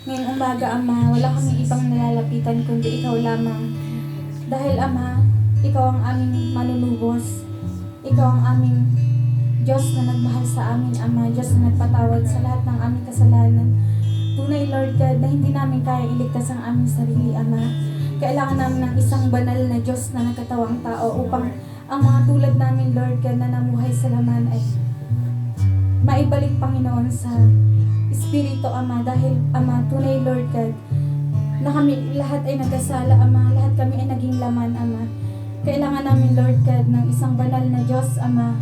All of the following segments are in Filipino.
Ngayong umaga, Ama, wala kaming ibang nalalapitan kundi Ikaw lamang. Dahil, Ama, Ikaw ang aming manunubos. Ikaw ang aming Diyos na nagmahal sa amin, Ama. Diyos na nagpatawad sa lahat ng aming kasalanan. Tunay, Lord God, na hindi namin kaya iligtas ang aming sarili, Ama. Kailangan namin ng isang banal na Diyos na nagkatawang tao upang ang mga tulad namin, Lord God, na namuhay sa laman ay maibalik, Panginoon, sa Espiritu, Ama. Dahil, Ama, tunay, Lord God, na kami lahat ay nagkasala, Ama. Lahat kami ay naging laman, Ama. Kailangan namin, Lord God, ng isang banal na Diyos, Ama.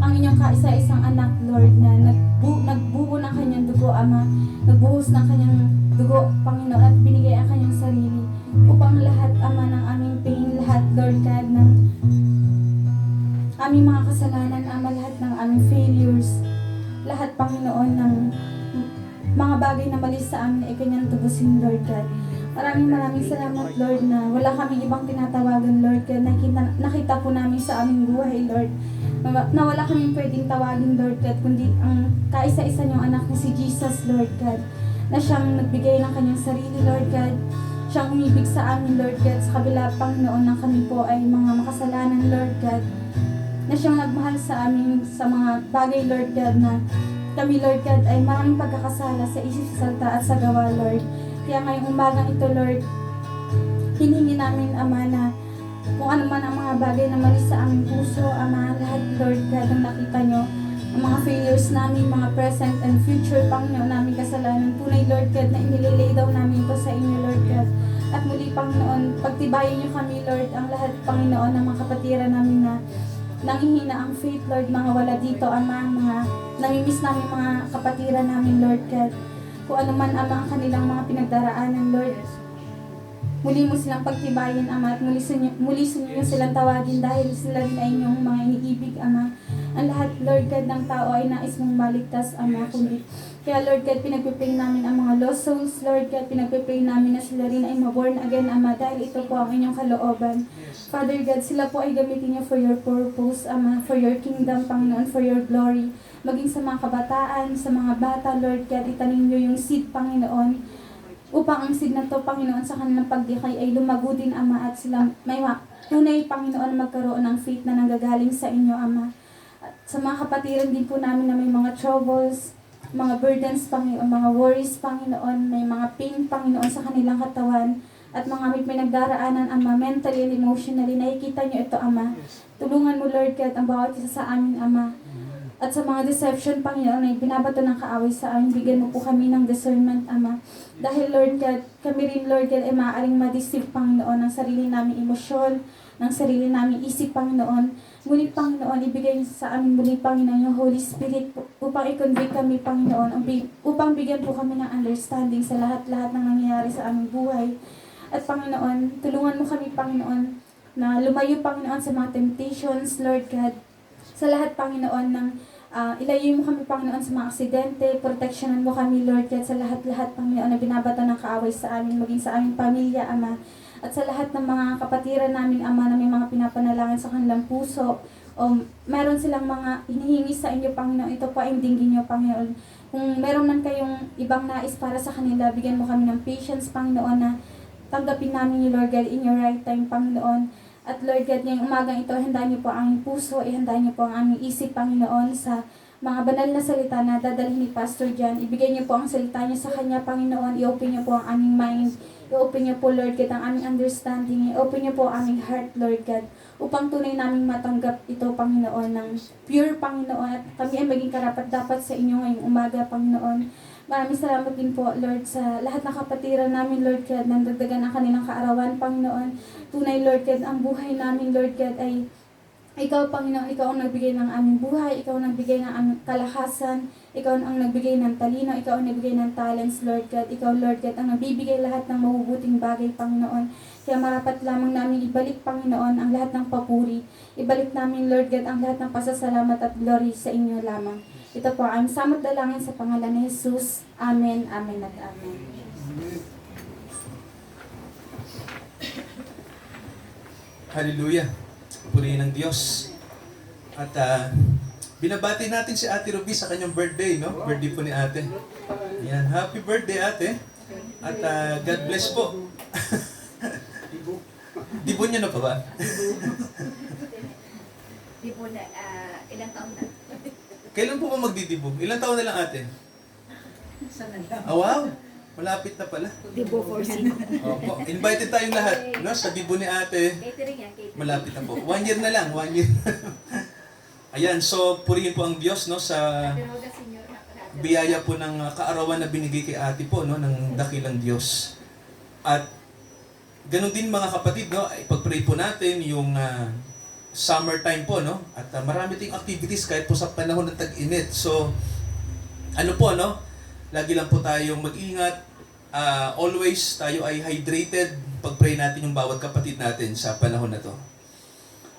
Ang inyong kaisa-isang anak, Lord, na nagbuo ng kanyang dugo, Ama. Nagbuhos ng kanyang dugo, Panginoon, at binigay ang kanyang sarili upang lahat, Ama, ng aming pain, lahat, Lord God, ng aming mga kasalanan, Ama, lahat ng aming failures, lahat, Panginoon, ng mga bagay na mali sa amin ay kanyang tubusin, Lord God. Maraming salamat, Lord, na wala kaming ibang tinatawagan, Lord God. Nakita po namin sa aming buhay, Lord, na wala kaming pwedeng tawagin, Lord God, kundi ang kaisa-isa niyong anak na si Jesus, Lord God, na siyang nagbigay ng kanyang sarili, Lord God. Siyang umibig sa amin, Lord God, sa kabila, Panginoon, na kami po ay mga makasalanan, Lord God, na siyang nagmahal sa amin sa mga bagay, Lord God, na kami, Lord God, ay maraming pagkakasala sa isip, sa salita at sa gawa, Lord. Kaya ngayong umagang ito, Lord, hinihingi namin, Ama, na kung ano man ang mga bagay na mali sa aming puso, Ama, lahat, Lord God, ang nakita nyo, ang mga failures namin, mga present and future, Panginoon, namin kasalanan. Tunay, Lord God, na inililay daw namin ito sa inyo, Lord God. At muli, Panginoon, pagtibayin nyo kami, Lord, ang lahat, Panginoon, ng mga kapatiran namin na nanghihina ang faith, Lord, mga wala dito, Ama, mga namimiss namin mga kapatiran namin, Lord God. Kung ano man, Ama, ang kanilang mga pinagdaraanan, Lord, muli mo silang pagtibayin, Ama, at muli sunyo silang tawagin dahil sila rin ay inyong mga iniibig, Ama. Ang lahat, Lord God, ng tao ay nais mong maligtas, Ama, kundi. Kaya, Lord God, pinagpipray namin ang mga lost souls, Lord God, pinagpipray namin na sila rin ay maborn again, Ama, dahil ito po ang inyong kalooban. Father God, sila po ay gamitin niyo for your purpose, Ama, for your kingdom, Panginoon, for your glory. Maging sa mga kabataan, sa mga bata, Lord God, itanim niyo yung seed, Panginoon, upang ang seed na to, Panginoon, sa kanilang pagdikay ay lumago din, Ama, at sila may tunay, Panginoon, magkaroon ng faith na nanggagaling sa inyo, Ama. At sa mga kapatiran din po namin na may mga troubles, mga burdens, Panginoon, mga worries, Panginoon, may mga pain, Panginoon, sa kanilang katawan, at mga may pinagdaraanan, Ama, mentally and emotionally, nakikita niyo ito, Ama. Tulungan mo, Lord God, ang bawat isa sa amin, Ama. At sa mga deception, Panginoon, ay binabato ng kaaway sa amin, bigyan mo po kami ng discernment, Ama. Dahil, Lord God, kami rin, Lord God, ay maaaring ma-deceive, Panginoon, ng sarili naming emosyon, ng sarili naming isip, Panginoon. Ngunit, Panginoon, ibigay niyo sa amin muli, Panginoon, yung Holy Spirit upang i-convict kami, Panginoon, upang bigyan po kami ng understanding sa lahat-lahat ng nangyayari sa aming buhay. At, Panginoon, tulungan mo kami, Panginoon, na lumayo, Panginoon, sa mga temptations, Lord God, sa lahat, Panginoon, ng ilayo mo kami, Panginoon, sa mga aksidente, proteksyonan mo kami, Lord God, sa lahat-lahat, Panginoon, na binabato ng kaaway sa amin, maging sa aming pamilya, Ama, at sa lahat ng mga kapatiran namin, Ama, na may mga pinapanalangin sa kanilang puso, o meron silang mga hinihingi sa inyo, Panginoon, ito po ay dinggin niyo, Panginoon. Kung meron man kayong ibang nais para sa kanila, bigyan mo kami ng patience, Panginoon, na tanggapin namin yung Lord God in your right time, Panginoon. At Lord God, ngayong umagang ito, handaan niyo po ang aming puso, ihandaan niyo po ang aming isip, Panginoon, sa mga banal na salita na dadalhin ni Pastor John. Ibigay niyo po ang salita niyo sa kanya, Panginoon. I-open niyo po ang aming mind. I-open niyo po, Lord God, ang aming understanding. I-open niyo po ang aming heart, Lord God, upang tunay naming matanggap ito, Panginoon, ng pure, Panginoon. At kami ay maging karapat-dapat sa inyo ngayong umaga, Panginoon. Maraming salamat din po, Lord, sa lahat ng kapatiran namin, Lord God, nang dagdagan ang kanilang kaarawan, Panginoon. Tunay, Lord God, ang buhay namin, Lord God, ay Ikaw, Panginoon, Ikaw ang nagbigay ng aming buhay, Ikaw ang nagbigay ng aming kalakasan, Ikaw ang nagbigay ng talino, Ikaw ang nagbigay ng talents, Lord God. Ikaw, Lord God, ang nagbibigay lahat ng mabubuting bagay, Panginoon. Kaya marapat lamang namin ibalik, Panginoon, ang lahat ng papuri. Ibalik namin, Lord God, ang lahat ng pasasalamat at glory sa inyo lamang. Ito po ang samot dalangin sa pangalan ni Jesus. Amen, amen at amen. Hallelujah. Purihin ng Diyos. At binabati natin si Ate Ruby sa kanyang birthday, no? Birthday po ni Ate. Ayan, happy birthday ate. At God bless po. Dibon niyo na pa ba? Di po na, ilang taon na? Kailan po ba magdidibog? Ilang taon na lang ate? Sana lang. Wow! Malapit na pala. Di po for Opo. Invited tayong lahat, no? Sa dibo ni ate. Catering yan, catering. Malapit na po. 1 year na lang, 1 year. Ayan, so purihin po ang Diyos, no? Sa Pero ga senior na pala. biyaya po ng kaarawan na binigay kay ate po, no? Ng dakilang Diyos. At ganun din mga kapatid, no? Ipag-pray po natin yung summertime po, no? At marami tayong activities kahit po sa panahon ng tag-init. So, ano po, no? Lagi lang po tayong mag-ingat. Always tayo ay hydrated. Pag-pray natin yung bawat kapatid natin sa panahon na to.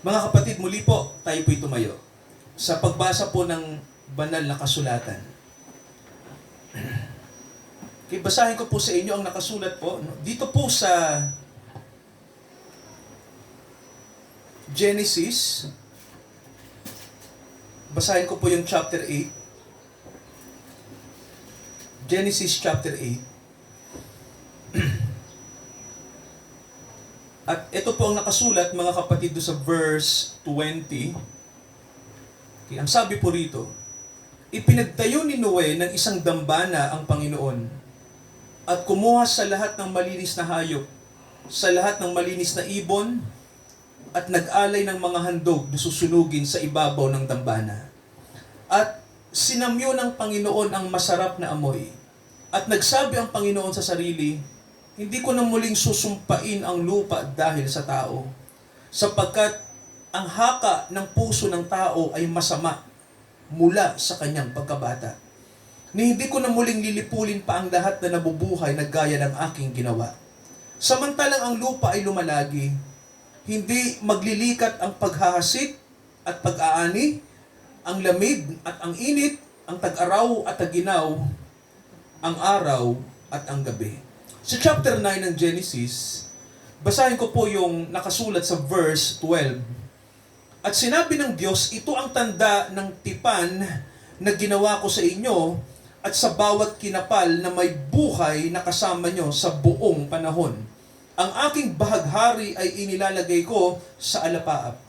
Mga kapatid, muli po, tayo po'y tumayo. Sa pagbasa po ng banal na kasulatan. Okay, basahin ko po sa inyo ang nakasulat po. No? Dito po sa Genesis, basahin ko po yung chapter 8. Genesis chapter 8. At ito po ang nakasulat mga kapatid do sa verse 20. Okay, ang sabi po rito, ipinagtayo ni Noe ng isang dambana ang Panginoon at kumuha sa lahat ng malinis na hayop, sa lahat ng malinis na ibon, at nag-alay ng mga handog na susunugin sa ibabaw ng dambana. At sinamyo ng Panginoon ang masarap na amoy. At nagsabi ang Panginoon sa sarili, hindi ko na muling susumpain ang lupa dahil sa tao, sapagkat ang haka ng puso ng tao ay masama mula sa kanyang pagkabata. Ni hindi ko na muling lilipulin pa ang lahat na nabubuhay na gaya ng aking ginawa. Samantalang ang lupa ay lumalagi, hindi maglilikat ang paghahasik at pag-aani, ang lamig at ang init, ang tag-araw at tag-ginaw, ang araw at ang gabi. Sa chapter 9 ng Genesis, basahin ko po yung nakasulat sa verse 12. At sinabi ng Diyos, ito ang tanda ng tipan na ginawa ko sa inyo at sa bawat kinapal na may buhay na kasama nyo sa buong panahon. Ang aking bahaghari ay inilalagay ko sa alapaap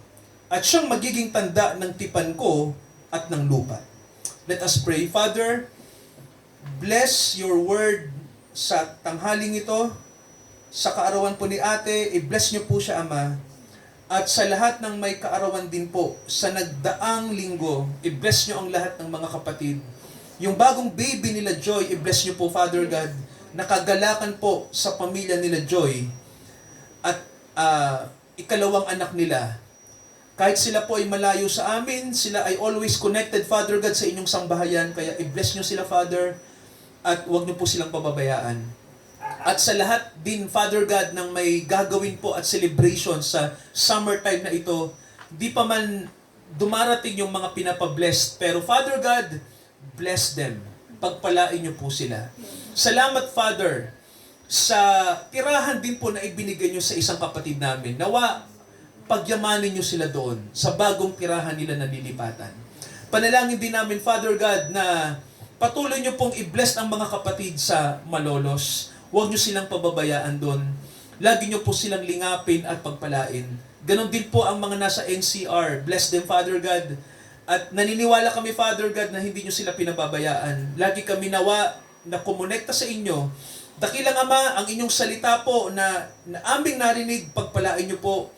at siyang magiging tanda ng tipan ko at ng lupa. Let us pray. Father, bless your word sa tanghaling ito, sa kaarawan po ni ate, i-bless niyo po siya, Ama. At sa lahat ng may kaarawan din po, sa nagdaang linggo, i-bless niyo ang lahat ng mga kapatid. Yung bagong baby nila Joy, i-bless niyo po, Father God. Nakagalakan po sa pamilya nila Joy. At ikalawang anak nila. Kahit sila po ay malayo sa amin, sila ay always connected, Father God, sa inyong sambahayan. Kaya i-bless niyo sila, Father, at huwag niyo po silang pababayaan. At sa lahat din, Father God, ng may gagawin po at celebration sa summertime na ito, di pa man dumarating yung mga pinapablessed, pero Father God, bless them. Pagpalain niyo po sila. Salamat, Father, sa tirahan din po na ibinigay niyo sa isang kapatid namin. Nawa, pagyamanin niyo sila doon sa bagong tirahan nila na nilipatan. Panalangin din namin, Father God, na patuloy niyo pong i-bless ang mga kapatid sa Malolos. Huwag niyo silang pababayaan doon. Lagi niyo po silang lingapin at pagpalain. Ganon din po ang mga nasa NCR. Bless them, Father God. At naniniwala kami, Father God, na hindi niyo sila pinababayaan. Lagi kami nawa na kumonekta sa inyo. Dakilang Ama, ang inyong salita po na aming narinig, pagpalain niyo po.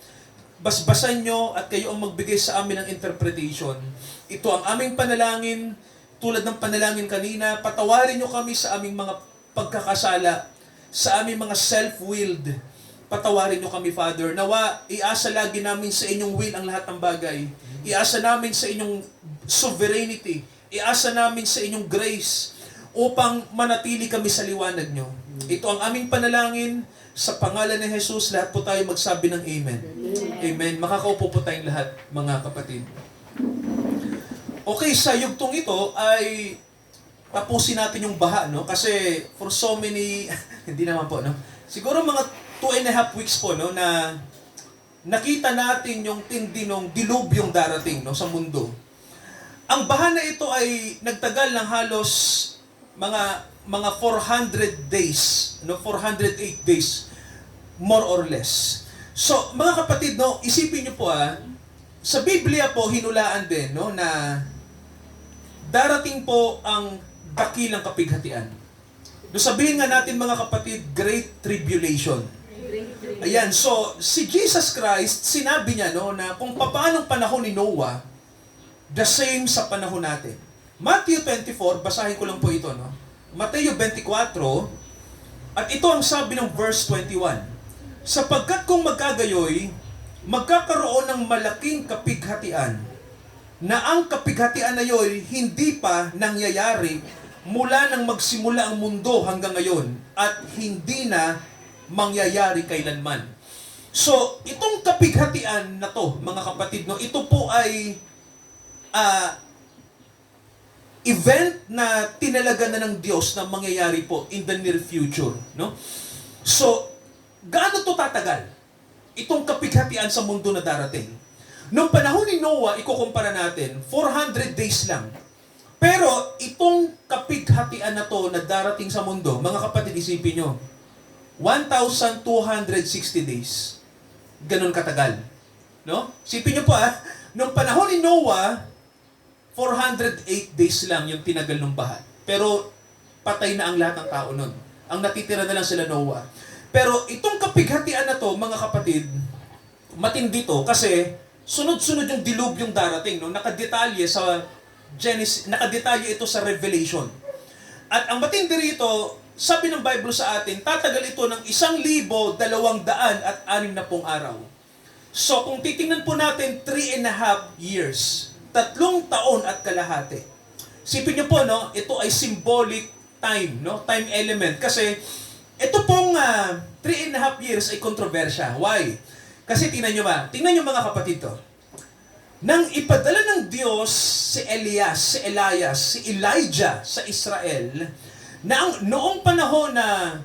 Basbasan nyo at kayo ang magbigay sa amin ng interpretation. Ito ang aming panalangin, tulad ng panalangin kanina, patawarin nyo kami sa aming mga pagkakasala, sa aming mga self-willed. Patawarin nyo kami, Father. Nawa, iasa lagi namin sa inyong will ang lahat ng bagay. Iasa namin sa inyong sovereignty. Iasa namin sa inyong grace upang manatili kami sa liwanag nyo. Ito ang aming panalangin. Sa pangalan ni Jesus, lahat po tayo magsabi ng Amen. Amen. Makakaupo po tayong lahat, mga kapatid. Okay, sa yugtong ito ay tapusin natin yung baha, no? Kasi for so many, hindi naman po, no? Siguro mga 2.5 weeks po, no? Na nakita natin yung tindi ng dilubyong darating, no? Sa mundo. Ang baha na ito ay nagtagal ng halos mga mga 400 days, no, 408 days, more or less. So, mga kapatid, no, isipin niyo po sa Biblia po, hinulaan din, no, na darating po ang dakilang kapighatian. Do sabihin nga natin mga kapatid, Great Tribulation. Ayan, so si Jesus Christ, sinabi niya no, na kung paano ang panahon ni Noah, the same sa panahon natin. Matthew 24, basahin ko lang po ito. No? Mateo 24, at ito ang sabi ng verse 21. Sapagkat kung magkagayoy, magkakaroon ng malaking kapighatian, na ang kapighatian na yo'y hindi pa nangyayari mula nang magsimula ang mundo hanggang ngayon at hindi na mangyayari kailanman. So, itong kapighatian na to, mga kapatid, no, ito po ay event na tinalaga na ng Diyos na mangyayari po in the near future. No? So, gaano to tatagal? Itong kapighatian sa mundo na darating. Noong panahon ni Noah, ikukumpara natin, 400 days lang. Pero itong kapighatian na to na darating sa mundo, mga kapatid, isipin nyo, 1,260 days. Ganon katagal. No? Isipin nyo po noong panahon ni Noah, 408 days lang yung tinagal ng baha. Pero patay na ang lahat ng tao nun. Ang natitira na lang sila Noah. Pero itong kapighatian na to, mga kapatid, matindi to kasi sunod-sunod yung dilubyong darating, no? Nakadetalye sa Genesis, nakadetalye ito sa Revelation. At ang matindi rito, sabi ng Bible sa atin, tatagal ito ng 1,260 araw. So kung titingnan po natin 3.5 years, 3 taon at kalahati. Sipin niyo po, no, ito ay symbolic time, no? Time element. Kasi ito pong 3.5 years ay kontrobersya. Why? Kasi tingnan nyo mga kapatid to. Nang ipadala ng Diyos si Elias, si Elijah sa Israel, na noong panahon na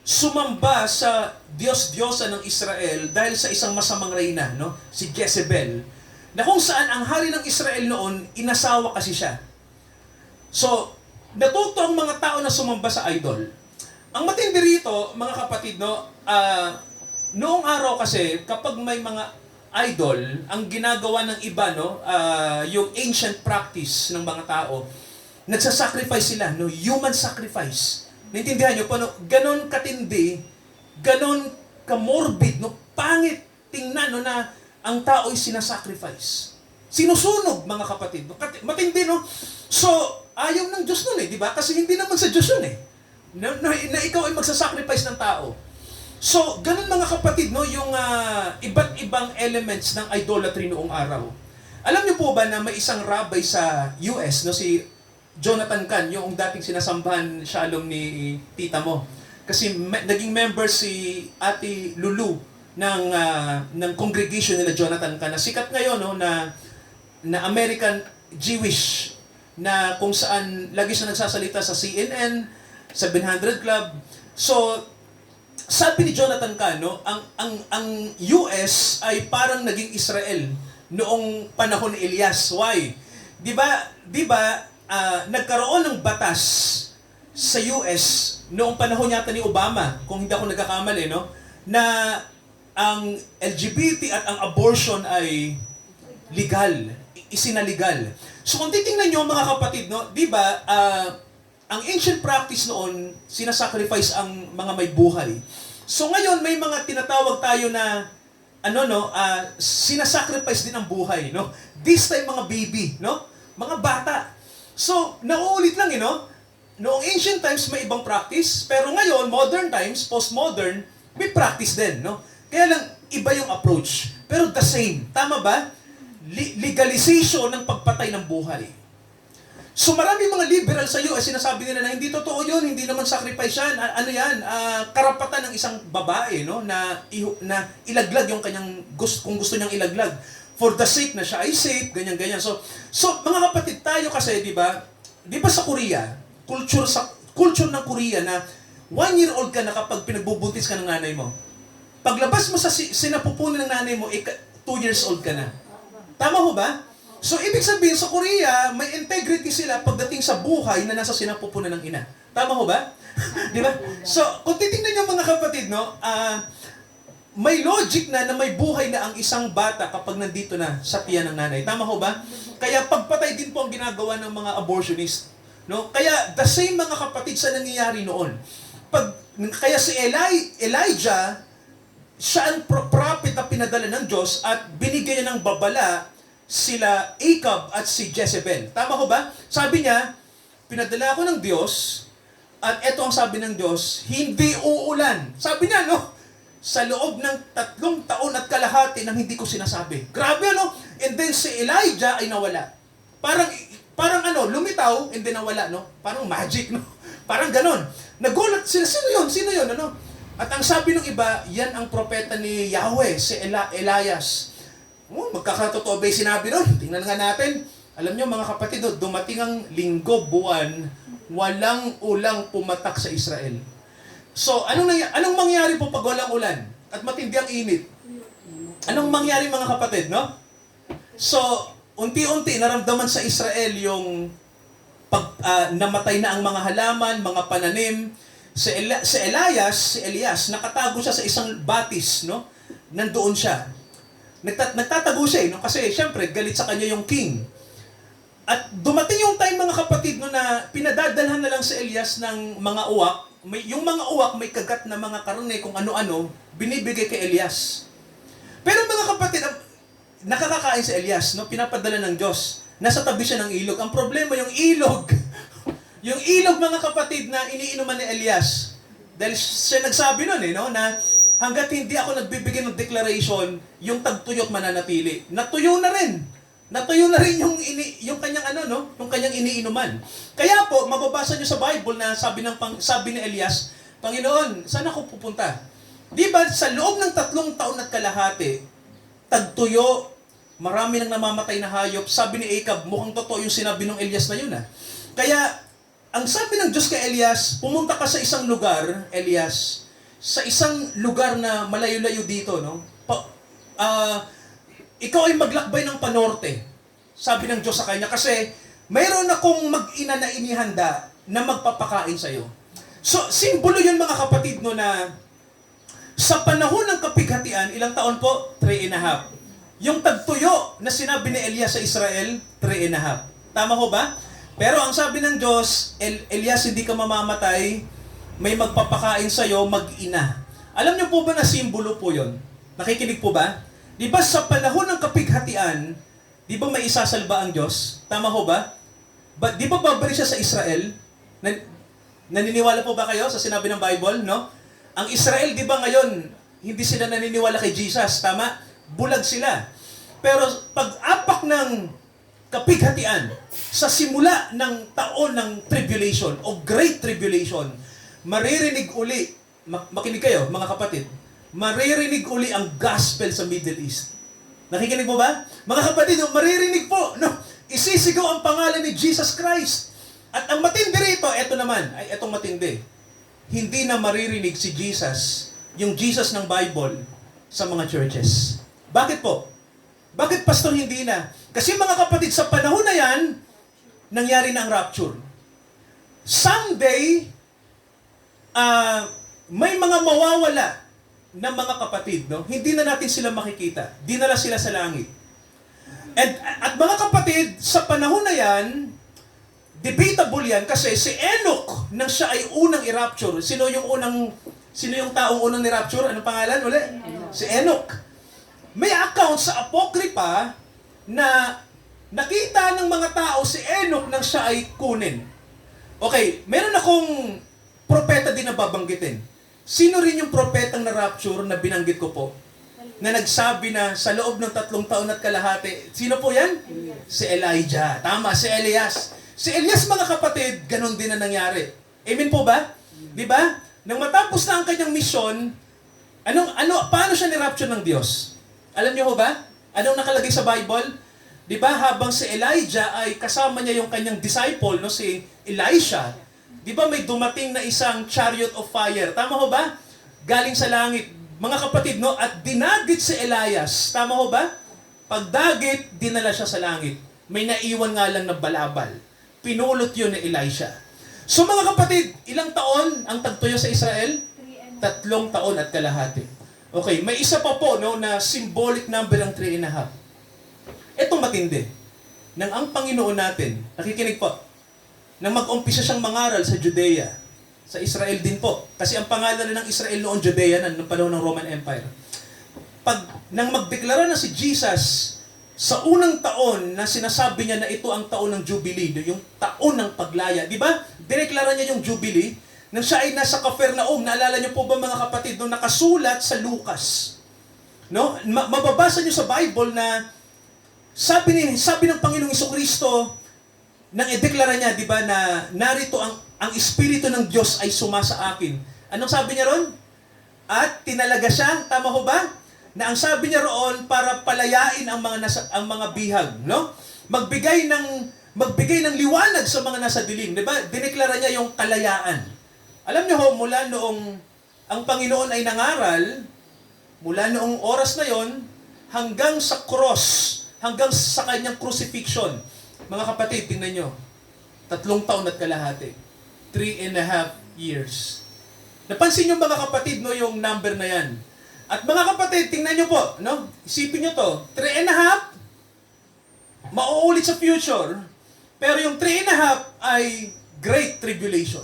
sumamba sa Diyos-Diyosa ng Israel dahil sa isang masamang reyna, no? Si Jezebel, na kung saan ang hari ng Israel noon, inasawa kasi siya. So, natuto ang mga tao na sumamba sa idol. Ang matindi rito, mga kapatid, no, noong araw kasi, kapag may mga idol, ang ginagawa ng iba, no, yung ancient practice ng mga tao, nagsasacrifice sila, no, human sacrifice. Naintindihan nyo po, no, ganon katindi, ganon kamorbid, no, pangit tingnan, no, na ang tao ay sinasacrifice. Sinusunog, mga kapatid. No? Matindi, no? So, ayaw ng Diyos nun di ba? Kasi hindi naman sa Diyos yun na ikaw ay magsasacrifice ng tao. So, ganun mga kapatid, no, yung iba't ibang elements ng idolatry noong araw. Alam niyo po ba na may isang rabbi sa US, no, si Jonathan Cahn, yung dating sinasambahan shalom ni tita mo. Kasi naging member si Ate Lulu ng congregation nila Jonathan Cahn. Na sikat ngayon, no, na American Jewish, na kung saan lagi siya nagsasalita sa CNN, 700 Club. So, sabi ni Jonathan Cahn, no, ang US ay parang naging Israel noong panahon ni Elias. Why? Di ba nagkaroon ng batas sa US noong panahon yata ni Obama, kung hindi ako nagkakamali, no, na ang LGBT at ang abortion ay legal, isinaligal. So kung titingnan nyo mga kapatid, no, di ba, ang ancient practice noon, sinasacrifice ang mga may buhay. So ngayon, may mga tinatawag tayo na, sinasacrifice din ang buhay, no? This time, mga baby, no? Mga bata. So, nauulit lang, no? Noong ancient times, may ibang practice, pero ngayon, modern times, postmodern, may practice din, no? Kaya lang, iba yung approach. Pero the same. Tama ba? Legalization ng pagpatay ng buhay. So marami mga liberal sa US, sinasabi nila na hindi totoo yun, hindi naman sacrifice yan. Karapatan ng isang babae, no, na ilaglag yung kanyang kung gusto niyang ilaglag. For the sake na siya ay safe, ganyan-ganyan. So mga kapatid tayo kasi, di ba sa Korea, culture ng Korea na 1-year-old ka na kapag pinagbubuntis ka ng nanay mo. Paglabas mo sa sinapupunan ng nanay mo, 2 years old ka na. Tama ho ba? So, ibig sabihin, sa Korea, may integrity sila pagdating sa buhay na nasa sinapupunan ng ina. Tama ho ba? Di ba? So, kung titingnan niyo mga kapatid, no, may logic na may buhay na ang isang bata kapag nandito na sa tiyan ng nanay. Tama ho ba? Kaya pagpatay din po ang ginagawa ng mga abortionist. No? Kaya the same mga kapatid sa nangyayari noon. Kaya si Elijah, siya ang prophet na pinadala ng Diyos at binigyan niya ng babala sila Ahab at si Jezebel. Tama ho ba? Sabi niya, pinadala ako ng Diyos at eto ang sabi ng Diyos, hindi uulan. Sabi niya, no? Sa loob ng 3 taon at kalahati nang hindi ko sinasabi. Grabe, ano? And then si Elijah ay nawala. Parang lumitaw and then nawala, no? Parang magic, no? Parang ganon. Nagulat sila, sino yun, ano? At ang sabi ng iba, yan ang propeta ni Yahweh, si Elias. Magkakatotoo ba yung sinabi nun? Tingnan nga natin. Alam nyo mga kapatid, dumating ang linggo, buwan, walang ulang pumatak sa Israel. So, anong mangyari po pag walang ulan? At matindi ang init? Anong mangyari mga kapatid, no? So, unti-unti naramdaman sa Israel yung namatay na ang mga halaman, mga pananim. Si Elias, nakatago siya sa isang batis, no? Nandoon siya. Nagtatago siya, no? Kasi syempre galit sa kanya yung king. At dumating yung time mga kapatid no na pinadadalhan na lang si Elias ng mga uwak. Yung mga uwak may kagat na mga karne kung ano-ano, binibigay kay Elias. Pero mga kapatid, nakakakain si Elias, no? Pinapadala ng Diyos. Nasa tabi siya ng ilog. Ang problema yung ilog. Yung ilog mga kapatid na iniinuman ni Elias. Dahil siya nagsabi nun no, na hanggat hindi ako nagbibigay ng declaration, yung tagtuyot mananatili. Natuyo na rin. Natuyo na rin yung kanyang yung kanyang iniinuman. Kaya po mababasa niyo sa Bible na sabi ni Elias, Panginoon, saan ako pupunta? Di ba sa loob ng 3 taon at kalahati, tagtuyo, marami nang namamatay na hayop. Sabi ni Ahab, mukhang totoo yung sinabi ng Elias na yun. Kaya ang sabi ng Diyos kay Elias, pumunta ka sa isang lugar, Elias, sa isang lugar na malayo-layo dito, no? Ikaw ay maglakbay ng panorte. Sabi ng Diyos sa kanya, kasi mayroon akong mag-ina na inihanda na magpapakain sa iyo. So, simbolo yun mga kapatid no na sa panahon ng kapighatian, ilang taon po? 3.5. Yung tagtuyo na sinabi ni Elias sa Israel, 3.5. Tama ho ba? Pero ang sabi ng Diyos, Elias, hindi ka mamamatay, may magpapakain sa iyo, mag-ina. Alam niyo po ba na simbolo po yun? Nakikinig po ba? Di ba sa panahon ng kapighatian, di ba may isasalba ang Diyos? Tama ho ba? Di ba babalik siya sa Israel? Naniniwala po ba kayo sa sinabi ng Bible, no? Ang Israel, di ba ngayon, hindi sila naniniwala kay Jesus, tama? Bulag sila. Pero pag-apak ng kapighatian, sa simula ng taon ng tribulation o great tribulation, maririnig uli, makinig kayo mga kapatid, maririnig uli ang gospel sa Middle East. Nakikinig mo ba? Mga kapatid, maririnig po, no? Isisigaw ang pangalan ni Jesus Christ. At ang matindi rito, etong matindi. Hindi na maririnig si Jesus, yung Jesus ng Bible, sa mga churches. Bakit po? Bakit pastor hindi na? Kasi mga kapatid, sa panahon na yan, nangyari na ang rapture. Someday, may mga mawawala na mga kapatid, no? Hindi na natin sila makikita. Dinala sila sa langit. At mga kapatid, sa panahon na yan, debatable yan kasi si Enoch, nang siya ay unang i-rapture, sino yung taong unang ni-rapture? Anong pangalan uli? Si Enoch. May account sa Apocrypha na nakita ng mga tao si Enoch nang siya ay kunin. Okay, meron akong propeta din na babanggitin. Sino rin yung propetang na-rapture na binanggit ko po? Na nagsabi na sa loob ng 3 taon at kalahati. Sino po yan? Si Elijah. Tama, si Elias. Si Elias mga kapatid, ganun din na nangyari. Amen po ba? Di ba? Nang matapos na ang kanyang misyon, paano siya ni-rapture ng Diyos? Alam niyo ho ba? Anong nakalagay sa Bible? Di ba habang si Elijah ay kasama niya yung kanyang disciple, no, si Elisha, di ba may dumating na isang chariot of fire? Tama ho ba? Galing sa langit. Mga kapatid, no? At dinagit si Elias. Tama ho ba? Pagdagit, dinala siya sa langit. May naiwan nga lang na balabal. Pinulot yun ni Elisha. So mga kapatid, ilang taon ang tagtuyo sa Israel? 3 and 3 taon at kalahati. Okay, may isa pa po no, na symbolic number ang 3.5. Ito matindi. Nang ang Panginoon natin, nakikinig po, nang mag-umpisa siyang mangaral sa Judea, sa Israel din po. Kasi ang pangalan ng Israel noon, Judea, ng panahon ng Roman Empire. Nang magdeklara na si Jesus, sa unang taon na sinasabi niya na ito ang taon ng Jubilee, yung taon ng paglaya, di ba? Dineklara niya yung Jubilee, nang siya ay nasa Capernaum. Naalala niyo po ba mga kapatid, nung nakasulat sa Lucas? No? Mababasa niyo sa Bible na sabi ng Panginoong Jesucristo, nang ideklara niya, di ba, na narito ang Espiritu ng Diyos ay sumasa akin. Anong sabi niya ron? At tinalaga siya, tama ho ba? Na ang sabi niya roon para palayain ang mga bihag, no? Magbigay ng liwanag sa mga nasa dilim, di ba? Dineklara niya yung kalayaan. Alam niyo ho, mula noong ang Panginoon ay nangaral, mula noong oras na yon hanggang sa cross, hanggang sa kanyang crucifixion. Mga kapatid, tingnan nyo. 3 taon at kalahati. 3.5 years. Napansin nyo mga kapatid, no, yung number na yan. At mga kapatid, tingnan nyo po, no? Isipin nyo to, 3.5, mauulit sa future, pero yung 3.5 ay Great Tribulation.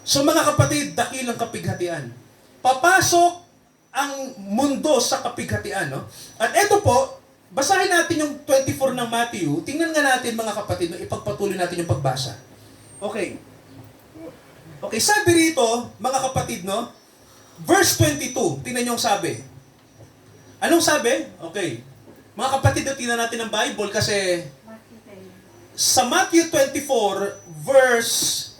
So mga kapatid, dakilang kapighatian. Papasok ang mundo sa kapighatian, no? At eto po, basahin natin yung 24 ng Matthew. Tingnan nga natin mga kapatid, no? Ipagpatuloy natin yung pagbasa. Okay. Okay, sabi rito, mga kapatid, no? Verse 22, tingnan nyo ang sabi. Anong sabi? Okay. Mga kapatid, tingnan natin ang Bible kasi sa Matthew 24, verse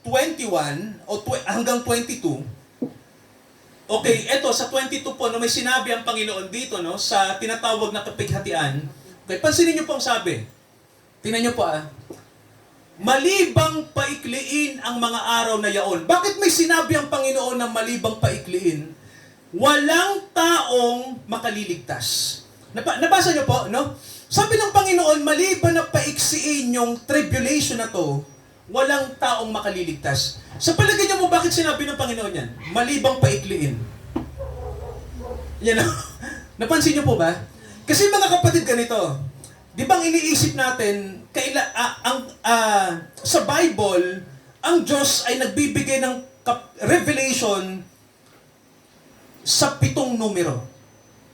21 hanggang 22, okay, eto sa 22 po, no, may sinabi ang Panginoon dito, no, sa tinatawag na kapighatian. Okay, pansinin niyo po ang sabi. Tingnan niyo po malibang paikliin ang mga araw na yaon. Bakit may sinabi ang Panginoon na malibang paikliin? Walang taong makaliligtas. Nabasa niyo po, no? Sabi ng Panginoon, maliban na paiksiin yung tribulation na to, walang taong makaliligtas. Sa palagay niyo mo, bakit sinabi ng Panginoon yan? Malibang paikliin. Yan o. Napansin niyo po ba? Kasi mga kapatid, ganito. Di ba iniisip natin, sa Bible, ang Diyos ay nagbibigay ng revelation sa 7 numero.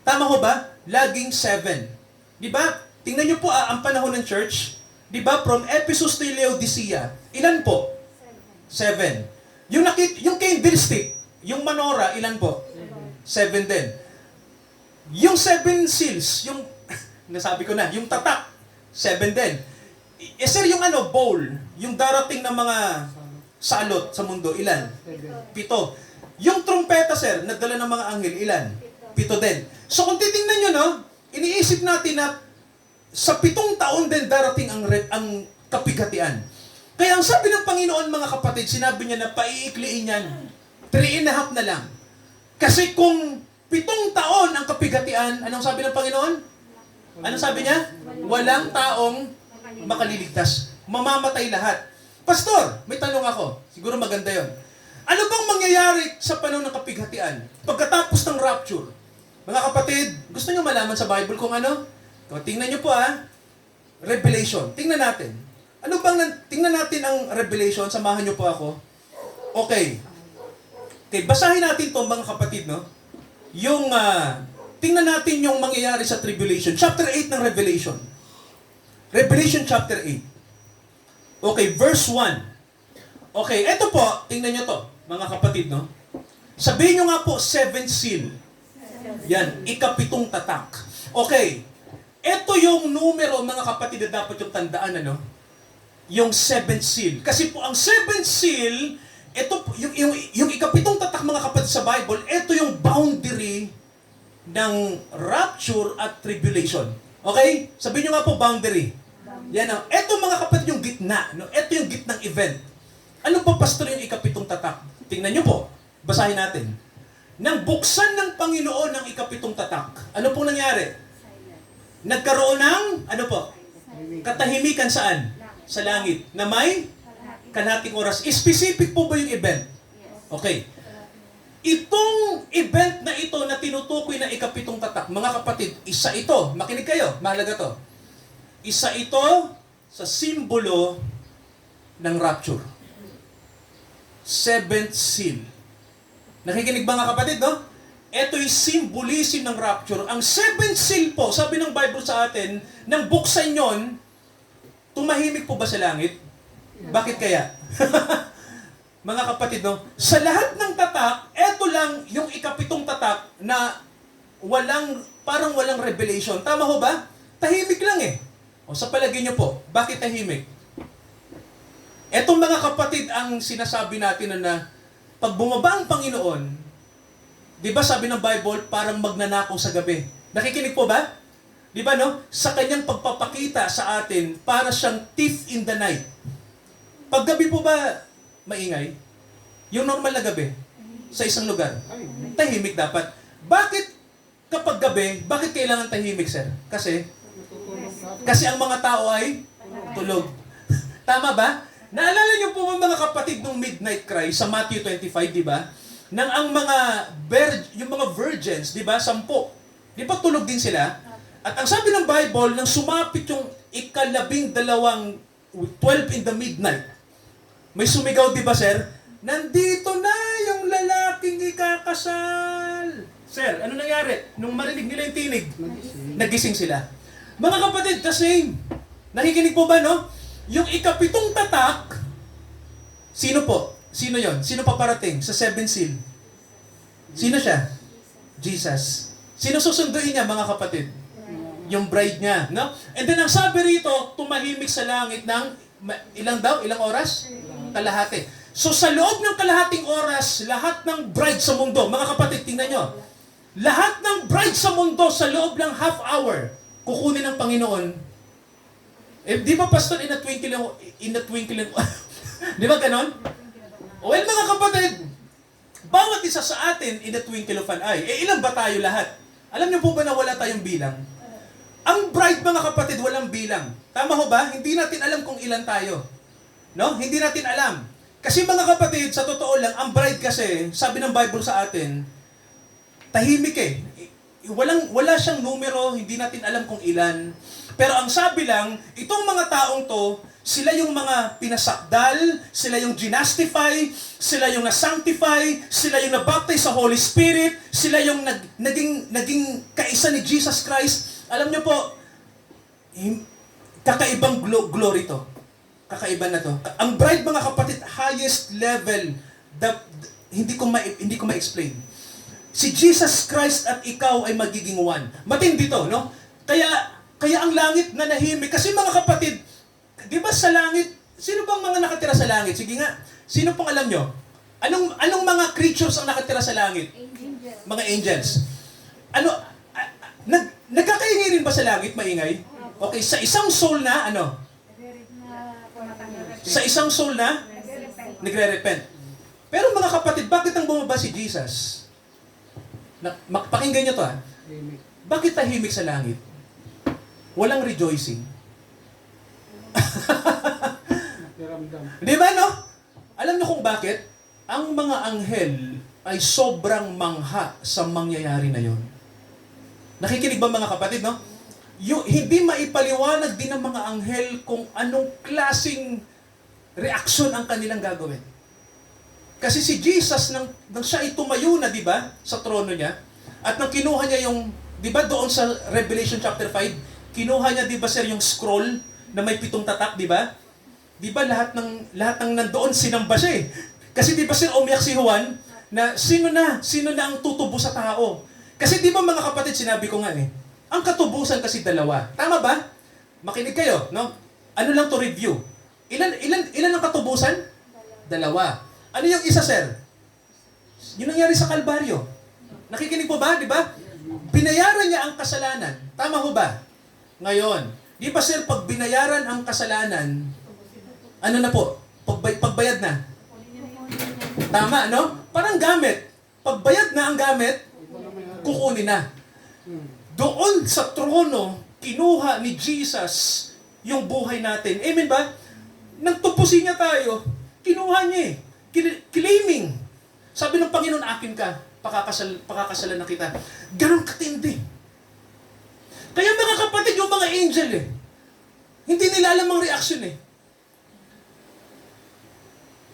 Tama ho ba? Laging 7. Di ba? Tingnan niyo po ang panahon ng church. Di ba? From Ephesus to Laodicea. Ilan po? 7. Yung candlestick, yung menorah, ilan po? 7 din. Yung 7 seals, yung nasabi ko na, yung tatak, 7 din. Sir, yung bowl, yung darating ng mga salot sa mundo, ilan? 7. Yung trumpeta, sir, nagdala ng mga anghel, ilan? 7 din. So kung titingnan nyo, no, iniisip natin na sa 7 taon din darating ang kapighatian. Kaya ang sabi ng Panginoon, mga kapatid, sinabi niya na paiikliin yan. 3.5 na lang. Kasi kung 7 taon ang kapighatian, anong sabi ng Panginoon? Anong sabi niya? Walang taong makaliligtas. Mamamatay lahat. Pastor, may tanong ako. Siguro maganda yon. Ano bang mangyayari sa panahon ng kapighatian? Pagkatapos ng rapture? Mga kapatid, gusto niyo malaman sa Bible kung ano? Tingnan niyo po Revelation. Tingnan natin. Tingnan natin ang Revelation. Samahan niyo po ako. Okay. Okay, basahin natin to mga kapatid, no? Yung, tingnan natin yung mangyayari sa tribulation. Chapter 8 ng Revelation. Revelation chapter 8. Okay, verse 1. Okay, eto po, tingnan nyo to, mga kapatid, no? Sabihin nyo nga po, 7 seal. Yan, 7 tatak. Okay, eto yung numero, mga kapatid, na dapat yung tandaan, ano? Yung 7 seal. Kasi po, ang 7 seal, ito, yung 7 tatak, mga kapatid, sa Bible, ito yung boundary ng rapture at tribulation. Okay? Sabihin nyo nga po, boundary. Yan ang, ito mga kapatid yung gitna. No? Ito yung gitnang event. Ano po, pastor, yung 7 tatak? Tingnan nyo po. Basahin natin. Nang buksan ng Panginoon ng 7 tatak, ano pong nangyari? Nagkaroon ng, ano po? Katahimikan saan? sa langit na may kalahating oras. Specific po ba yung event? Okay. Itong event na ito na tinutukoy na ikapitong tatak, mga kapatid, isa ito, makinig kayo, mahalaga to. Isa ito sa simbolo ng rapture. Seventh seal. Nakikinig ba mga kapatid, no? Ito'y symbolism ng rapture. Ang seventh seal po, sabi ng Bible sa atin, nang buksan yon, tumahimik po ba sa langit? Bakit kaya? Mga kapatid, no? Sa lahat ng tatak, eto lang yung ikapitong tatak na parang walang revelation. Tama ho ba? Tahimik lang eh. O sa palagay niyo po, bakit tahimik? Etong mga kapatid ang sinasabi natin na pag bumaba ang Panginoon, di ba sabi ng Bible, parang magnanakaw sa gabi. Nakikinig po ba? Di ba no? Sa kanyang pagpapakita sa atin, para siyang thief in the night. Pag gabi po ba, maingay? Yung normal na gabi, sa isang lugar, tahimik dapat. Bakit kapag gabi, bakit kailangan tahimik, sir? Kasi ang mga tao ay tulog. Tama ba? Naalala niyo po mga kapatid nung midnight cry sa Matthew 25, di ba? Nang ang yung mga virgins, di ba, 10, di ba tulog din sila? At ang sabi ng Bible, nang sumapit yung 12 in the midnight, may sumigaw, di ba, sir? Nandito na yung lalaking ikakasal. Sir, ano nangyari? Nung marinig nila yung tinig, nagising sila. Mga kapatid, the same. Nakikinig po ba, no? Yung ikapitong tatak, sino po? Sino yon? Sino paparating sa seven seal? Sino siya? Jesus. Sino susunduin niya, mga kapatid? Yung bride niya, no? And then ang sabi rito, tumahimik sa langit ng ilang oras? Kalahati. So sa loob ng kalahating oras, lahat ng bride sa mundo, mga kapatid, tingnan nyo. Lahat ng bride sa mundo sa loob ng half hour, kukunin ng Panginoon. Di ba, Pastor, in a twinkling, di ba ganon? Well, mga kapatid, bawat isa sa atin in a twinkle of an eye. Ilan ba tayo lahat? Alam niyo po ba na wala tayong bilang? Ang bride, mga kapatid, walang bilang. Tama ho ba? Hindi natin alam kung ilan tayo. No? Hindi natin alam. Kasi mga kapatid, sa totoo lang, ang bride kasi, sabi ng Bible sa atin, tahimik eh. Wala siyang numero, hindi natin alam kung ilan. Pero ang sabi lang, itong mga taong to, sila yung mga pinasakdal, sila yung ginastify, sila yung nasanctify, sila yung nabaptize sa Holy Spirit, sila yung naging kaisa ni Jesus Christ. Alam niyo po, kakaibang glory to. Kakaiba na to. Ang bride, mga kapatid, highest level, hindi ko ma-explain. Si Jesus Christ at ikaw ay magiging one. Matindi to, no? Kaya ang langit na nahimik. Kasi mga kapatid, di ba sa langit, sino bang mga nakatira sa langit? Sige nga, sino pong alam nyo? Anong mga creatures ang nakatira sa langit? Angels. Mga angels. Nagkakaingay rin ba sa langit, maingay? Okay, sa isang soul na, Sa isang soul na, nagre-repent. Pero mga kapatid, bakit ang bumaba si Jesus? Pakinggan nyo to ha. Bakit tahimik sa langit? Walang rejoicing. Di ba, no? Alam niyo kung bakit? Ang mga anghel ay sobrang mangha sa mangyayari na yon. Nakikinig ba mga kapatid, no? Hindi maipaliwanag din ng mga anghel kung anong klaseng reaksyon ang kanilang gagawin. Kasi si Jesus, nang siya ay tumayo na, di ba, sa trono niya, at nang kinuha niya yung, di ba, doon sa Revelation chapter 5, kinuha niya, di ba, sir, yung scroll na may 7 tatak, di ba? Di ba, lahat ng nandoon sinamba siya eh. Kasi di ba, sir, umiyak si Juan, na sino na ang tutubo sa tao? Kasi di ba, mga kapatid, sinabi ko nga eh, ang katubusan kasi dalawa. Tama ba? Makinig kayo, no? Ano lang to review? Ilan ang katubusan? Dalawa. Ano yung isa, sir? Yung nangyari sa Kalbaryo. Nakikinig po ba? Di ba? Binayaran niya ang kasalanan. Tama ho ba? Ngayon, di ba, sir, pag binayaran ang kasalanan, ano na po? Pagbayad na. Tama, no? Parang gamit. Pagbayad na ang gamit, kukunin na. Doon sa trono, kinuha ni Jesus yung buhay natin. Amen ba? nang tupusin niya tayo, kinuha niya eh. Claiming. Sabi ng Panginoon, akin ka, pakakasalan na kita. Ganon katindi. Kaya mga kapatid, yung mga angel eh, hindi nila alam ang reaksyon eh.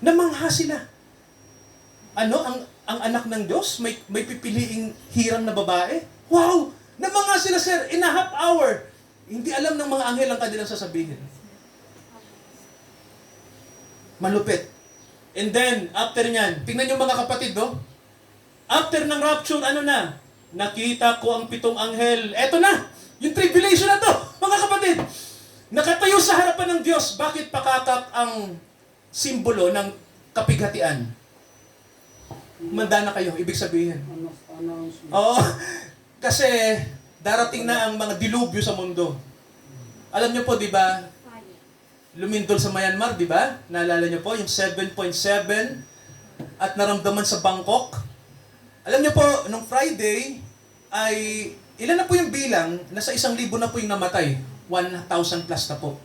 Namangha sila. Ano, ang anak ng Diyos, may pipiliing hirang na babae? Wow! Namangha sila, sir, in a half hour. Hindi alam ng mga anghel ang kanilang sasabihin. Malupit. And then, after nyan, tingnan nyo mga kapatid, no? After ng rapture, ano na? Nakita ko ang 7 anghel. Eto na! Yung tribulation na to, mga kapatid! Nakatayo sa harapan ng Diyos. Bakit pakakak ang simbolo ng kapighatian? Manda na kayo, ibig sabihin. Oo, kasi darating na ang mga dilubyo sa mundo. Alam nyo po, di ba? Lumindol sa Myanmar, di ba? Naalala nyo po, yung 7.7 at naramdaman sa Bangkok. Alam nyo po, nung Friday, ay ilan na po yung bilang? Nasa 1,000 na po yung namatay. 1,000 plus na po.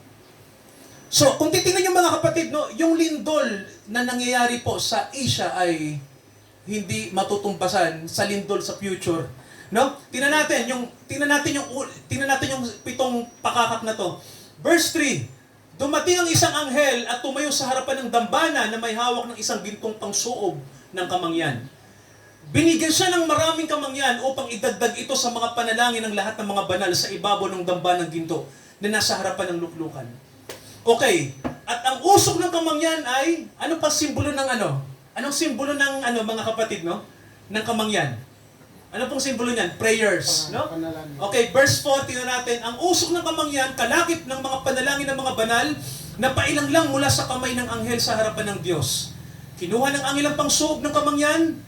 So, kung titingnan yung mga kapatid, no, yung lindol na nangyayari po sa Asia ay hindi matutumbasan sa lindol sa future. No? Tingnan natin yung 7 pakakak na to. Verse 3. Dumating ang isang anghel at tumayo sa harapan ng dambana na may hawak ng isang gintong pangsuog ng kamangyan. Binigyan siya ng maraming kamangyan upang idagdag ito sa mga panalangin ng lahat ng mga banal sa ibabaw ng dambanang ginto na nasa harapan ng luklukan. Okay, at ang usok ng kamangyan ay, ano pa simbolo ng ano? Anong simbolo ng ano, mga kapatid, no? Ng kamangyan? Ano pong simbolo niyan? Prayers, no? Okay, verse 4, tingnan natin. Ang usok ng kamangyan, kalakip ng mga panalangin ng mga banal na pailang lang mula sa kamay ng anghel sa harapan ng Diyos. Kinuha ng anghel ang pangsuog ng kamangyan,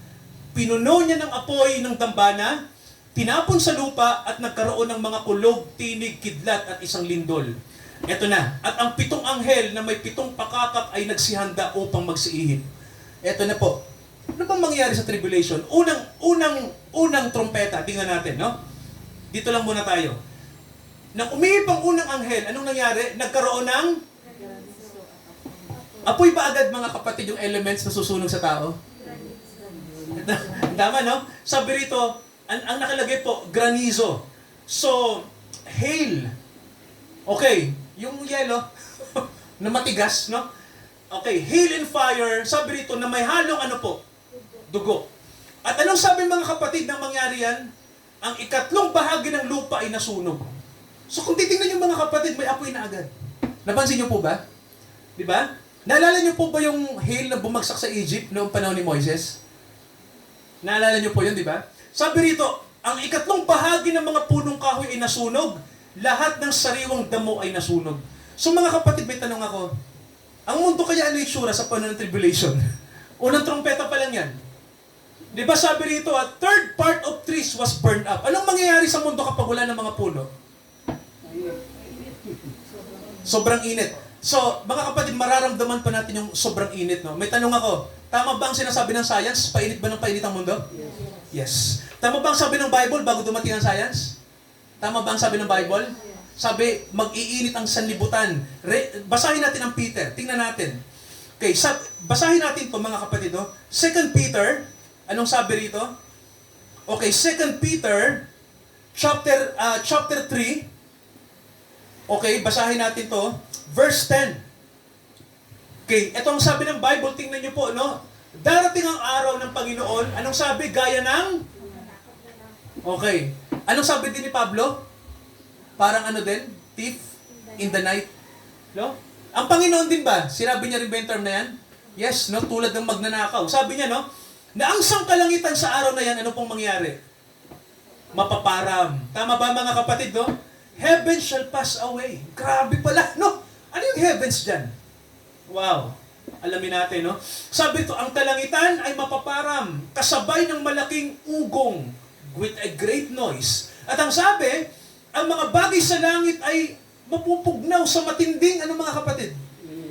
pinuno niya ng apoy ng dambana, tinapon sa lupa at nagkaroon ng mga kulog, tinig, kidlat at isang lindol. Ito na. At ang 7 anghel na may 7 pakakak ay nagsihanda upang magsiihip. Ito na po. Ano bang mangyayari sa tribulation? Unang trompeta, tingnan natin, no? Dito lang muna tayo. Nang umihip ang unang anghel, anong nangyari? Nagkaroon ng apoy ba agad, mga kapatid, yung elements na susunog sa tao? Tama, no? Sabi rito, ang nakalagay po, granizo. So, hail. Okay, yung yellow na matigas, no? Okay, hail and fire, sabi rito na may halong ano po? Dugo. At anong sabi mga kapatid nang mangyari yan? Ang 2 bahagi ng lupa ay nasunog. So kung titingnan yung mga kapatid, may apoy na agad. Napansin niyo po ba? Di ba? Naalala niyo po ba yung hail na bumagsak sa Egypt noong panahon ni Moises? Naalala niyo po yun, di ba? Sabi rito, ang 2 bahagi ng mga punong kahoy ay nasunog, lahat ng sariwang damo ay nasunog. So mga kapatid, may tanong ako, ang mundo kaya ano itsura sa panahon ng tribulation? Unang trompeta pa lang yan. Di ba sabi rito, a third part of trees was burned up. Anong mangyayari sa mundo kapag wala ng mga puno? Sobrang init. So, mga kapatid, mararamdaman pa natin yung sobrang init, no? May tanong ako, tama ba ang sinasabi ng science? Painit ba ng painit ang mundo? Yes. Tama ba ang sabi ng Bible bago dumating ang science? Tama ba ang sabi ng Bible? Sabi, mag-iinit ang sanlibutan. Basahin natin ang Peter. Tingnan natin. Okay, basahin natin po mga kapatid, no? 2 Peter, anong sabi rito? Okay, 2 Peter, chapter 3. Okay, basahin natin to. Verse 10. Okay, ito ang sabi ng Bible, tingnan niyo po, no? Darating ang araw ng Panginoon, anong sabi? Gaya ng? Okay. Anong sabi din ni Pablo? Parang ano din? Thief in the night. No? Ang Panginoon din ba? Sinabi niya rin ba yung term na yan? Yes, no? Tulad ng magnanakaw. Sabi niya, no? Na ang sangkalangitan sa araw na yan, ano pong mangyari? Mapaparam. Tama ba mga kapatid, no? Heaven shall pass away. Grabe pala, no? Ano yung heavens dyan? Wow. Alamin natin, no? Sabi to, ang kalangitan ay mapaparam, kasabay ng malaking ugong with a great noise. At ang sabi, ang mga bagay sa langit ay mapupugnaw sa matinding, ano mga kapatid?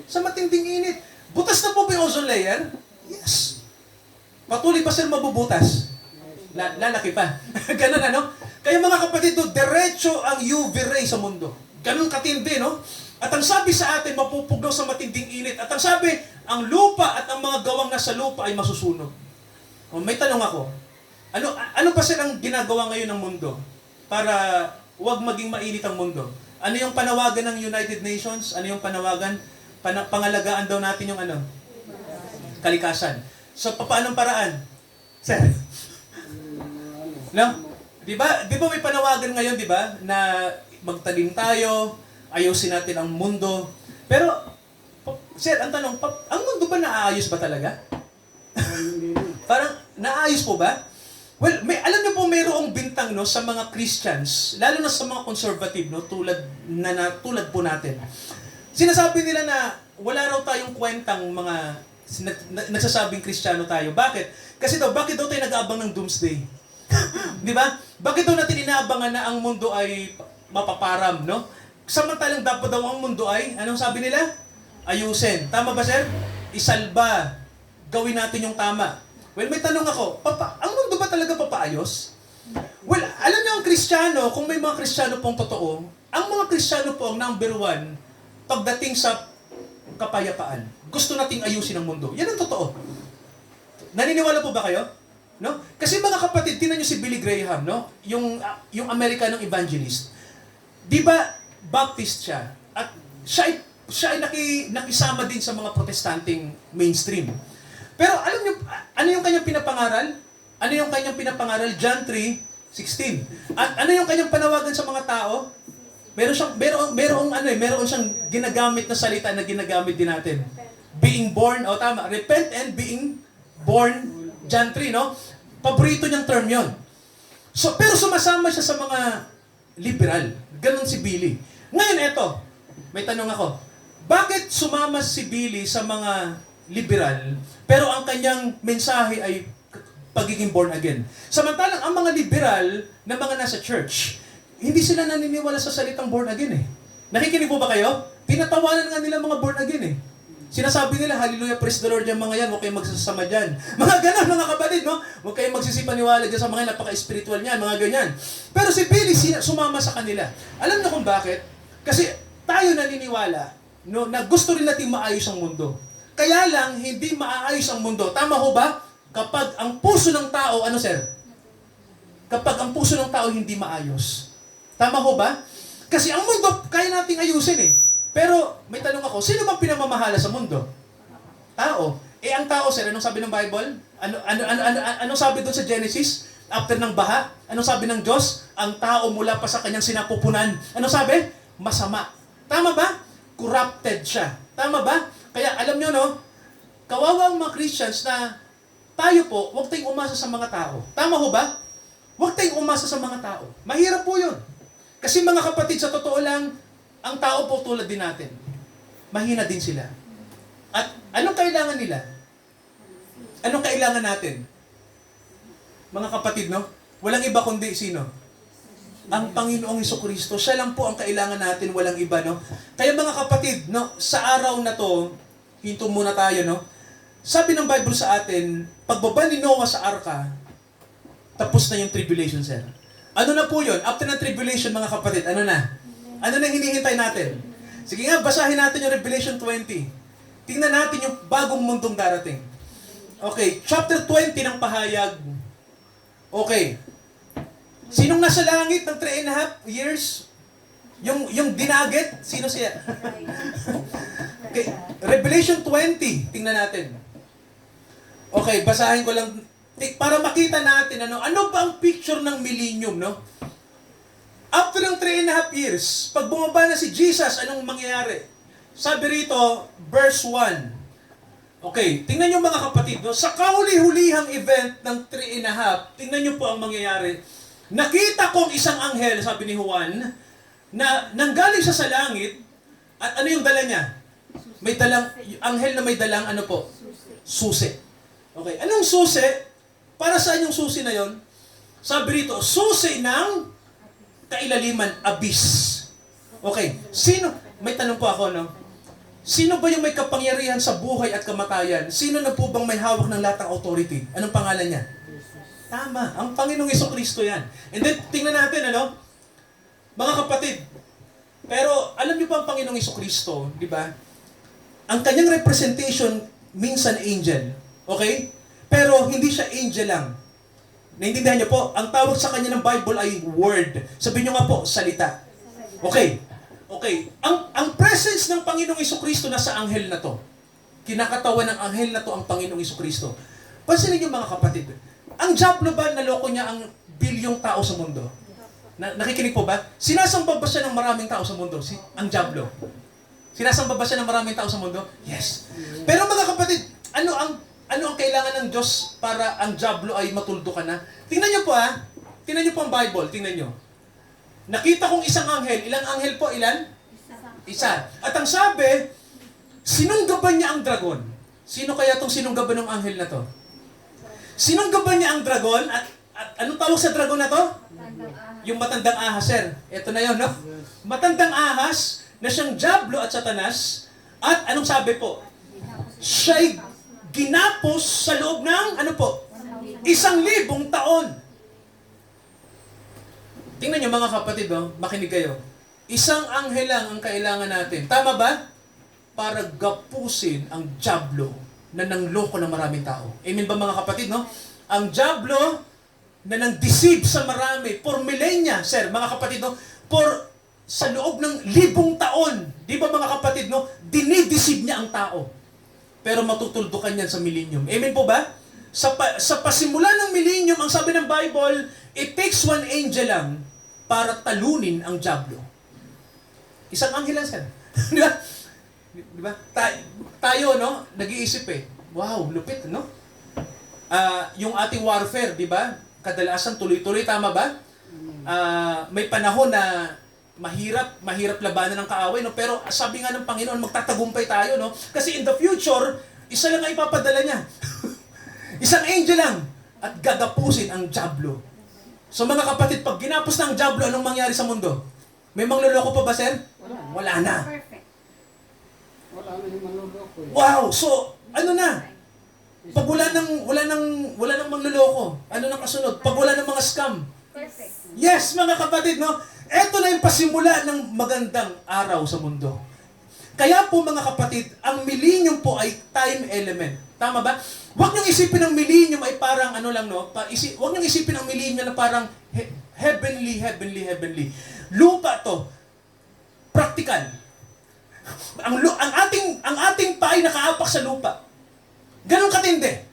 Sa matinding init. Butas na po ba yung ozone layer? Yes. Patuloy pa sir mabubutas. Lalaki pa. Ganun ano? Kaya mga kapatid, diretso ang UV ray sa mundo. Ganun katindi, no? At ang sabi sa atin, mapupugnaw sa matinding init. At ang sabi, ang lupa at ang mga gawang nasa lupa ay masusunog. O, may tanong ako. Ano pa sir ang ginagawa ngayon ng mundo para huwag maging mainit ang mundo? Ano yung panawagan ng United Nations? Ano yung panawagan? Pangalagaan daw natin yung kalikasan. So, paanong paraan? Sir? No? Di ba may panawagan ngayon, di ba? Na magtanim tayo, ayusin natin ang mundo. Pero, sir, ang tanong, ang mundo ba naaayos ba talaga? Parang, naayos po ba? Well, alam niyo po, mayroong bintang no, sa mga Christians, lalo na sa mga conservative, no, tulad po natin. Sinasabi nila na wala raw tayong kwentang mga nagsasabing Kristiyano tayo. Bakit? Kasi bakit daw tayo nag-aabang ng doomsday? Di ba? Bakit daw natin inaabangan na ang mundo ay mapaparam, no? Samantalang dapat daw ang mundo ay, anong sabi nila? Ayusin. Tama ba, sir? Isalba. Gawin natin yung tama. Well, may tanong ako, ang mundo ba talaga papaayos? Well, alam niyo ang Kristiyano, kung may mga Kristiyano pong totoo, ang mga Kristiyano po ang number one pagdating sa kapayapaan. Gusto nating ayusin ang mundo. Yan ang totoo. Naniniwala po ba kayo? No? Kasi mga kapatid, tingnan niyo si Billy Graham, no? Yung Amerikanong evangelist. Di ba, Baptist siya. At siya ay nakisama din sa mga protestanting mainstream. Pero alam niyo, ano yung kanyang pinapangaral? Ano yung kanyang pinapangaral? John 3:16. At ano yung kanyang panawagan sa mga tao? Meron siyang ginagamit na salita na ginagamit din natin. Being born, tama, repent and being born, John 3, no? Paborito niyang term yon. So, pero sumasama siya sa mga liberal. Ganon si Billy. Ngayon, eto, may tanong ako. Bakit sumama si Billy sa mga liberal, pero ang kanyang mensahe ay pagiging born again? Samantalang ang mga liberal na mga nasa church, hindi sila naniniwala sa salitang born again eh. Nakikinig po ba kayo? Tinatawanan nga nila mga born again eh. Sinasabi nila, hallelujah, praise the Lord, yung mga yan, huwag kayong magsasama dyan. Mga ganon, mga kapatid, no? Huwag kayong magsisipaniwala dyan sa mga napaka-spiritual niyan, mga ganyan. Pero si Billy, sumama sa kanila. Alam niyo kung bakit? Kasi tayo naniniwala, no, na gusto rin natin maayos ang mundo. Kaya lang, hindi maaayos ang mundo. Tama ho ba? Kapag ang puso ng tao, ano sir? Kapag ang puso ng tao hindi maayos. Tama ho ba? Kasi ang mundo, kaya nating ayusin eh. Pero, may tanong ako, sino bang pinamamahala sa mundo? Tao. Ang tao, sir, anong sabi ng Bible? Anong sabi doon sa Genesis? After ng baha, anong sabi ng Diyos? Ang tao mula pa sa kanyang sinapupunan. Anong sabi? Masama. Tama ba? Corrupted siya. Tama ba? Kaya alam nyo, no? Kawawa ang mga Christians na tayo po, huwag tayong umasa sa mga tao. Tama ho ba? Huwag tayong umasa sa mga tao. Mahirap po yun. Kasi mga kapatid, sa totoo lang, ang tao po tulad din natin. Mahina din sila. At anong kailangan nila? Anong kailangan natin? Mga kapatid, no? Walang iba kundi sino? Ang Panginoong Jesucristo. Siya lang po ang kailangan natin, walang iba, no? Kaya mga kapatid, no, sa araw na to, hinto muna tayo, no? Sabi ng Bible sa atin, pagbaba ni Noah sa arka, tapos na yung tribulation, sir. Ano na po yun? After ng tribulation, mga kapatid, ano na? Ano na hinihintay natin? Sige nga, basahin natin yung Revelation 20. Tingnan natin yung bagong mundong darating. Okay, chapter 20 ng pahayag. Okay. Sinong nasa langit ng 3.5 years? Yung dinagit? Sino siya? Okay, Revelation 20. Tingnan natin. Okay, basahin ko lang para makita natin ano ba ang picture ng millennium, no? After ng 3.5 years, pag bumaba na si Jesus, anong mangyayari? Sabi rito, verse 1. Okay, tingnan nyo mga kapatid, no? Sa kahuli-hulihang event ng 3.5, tingnan nyo po ang mangyayari. Nakita kong isang anghel, sabi ni Juan, na nanggaling siya sa langit, at ano yung dala niya? May dalang, anghel na may dalang ano po? Susi. Okay, anong susi? Para saan yung susi na yon? Sabi rito, susi ng kailaliman, abyss. Okay, may tanong po ako, no? Sino ba yung may kapangyarihan sa buhay at kamatayan? Sino na po bang may hawak ng lahat ng authority? Anong pangalan niya? Tama, ang Panginoong Jesucristo yan. And then, tingnan natin, mga kapatid, Pero alam niyo ba ang Panginoong Jesucristo, di ba? Ang kanyang representation minsan angel. Okay? Pero hindi siya angel lang. Naintindihan niyo po, ang tawag sa kanya ng Bible ay word. Sabihin niyo nga po, salita. Okay. Okay. Ang presence ng Panginoong Jesucristo nasa anghel na to. Kinakatawan ng anghel na to ang Panginoong Jesucristo. Pansinin niyo mga kapatid, ang diablo ba naloko niya ang bilyong tao sa mundo? Nakikinig po ba? Sinasamba ba siya ng maraming tao sa mundo? Ang diablo. Sinasamba ba siya ng maraming tao sa mundo? Yes. Pero mga kapatid, ano ang kailangan ng Diyos para ang diablo ay matuldukan na? Tingnan niyo po Tingnan niyo po ang Bible, tingnan niyo. Nakita kong isang anghel. Ilang anghel po? Ilan? Isa. At ang sabi, sinunggaban niya ang dragon. Sino kaya itong sinunggaban ng anghel na to? Sinunggaban niya ang dragon at anong tawag sa dragon na to? Yung matandang ahas, sir. Ito na yun, no? Matandang ahas na siyang diablo at satanas. At anong sabi po? Siya'y ginapos sa loob ng, 1,000 taon. Tingnan niyo mga kapatid, makinig kayo. Isang anghel lang ang kailangan natin. Tama ba? Para gapusin ang diablo na nangloko ng maraming tao. Amen ba mga kapatid, no? Ang diablo na nang-deceive sa marami for millennia, sir, mga kapatid, no? Sa loob ng 1,000 taon. Di ba mga kapatid, no? Dinideceive niya ang tao. Pero matutuldukan yan sa millennium. Amen po ba? Sa pasimula ng millennium, ang sabi ng Bible, it takes one angel lang para talunin ang diablo. Isang anghel lang, sir. Di ba? Di ba? Tayo, no? Nag-iisip wow, lupit, no? Yung ating warfare, di ba? Kadalasan tuloy-tuloy, tama ba? May panahon na mahirap labanan ng kaaway, no? Pero sabi nga ng Panginoon, magtatagumpay tayo, no? Kasi in the future, isa lang ang ipapadala niya. Isang angel lang at gagapusin ang diablo. So mga kapatid, pag ginapos ng diablo, anong mangyari sa mundo? May mangloloko pa ba, sir? Wala na. Perfect. Wala na yung manluloko. Wow! So, ano na? Pag wala nang mangloloko, ano nang kasunod? Pag wala ng mga scam. Perfect. Yes, mga kapatid, no? Ito na yung pasimula ng magandang araw sa mundo. Kaya po mga kapatid, ang millennium po ay time element. Tama ba? Huwag niyong isipin ang millennium ay parang huwag niyong isipin ang millennium na parang heavenly. Lupa to. Practical. Ang ating paa ay nakaapak sa lupa. Ganon katindi.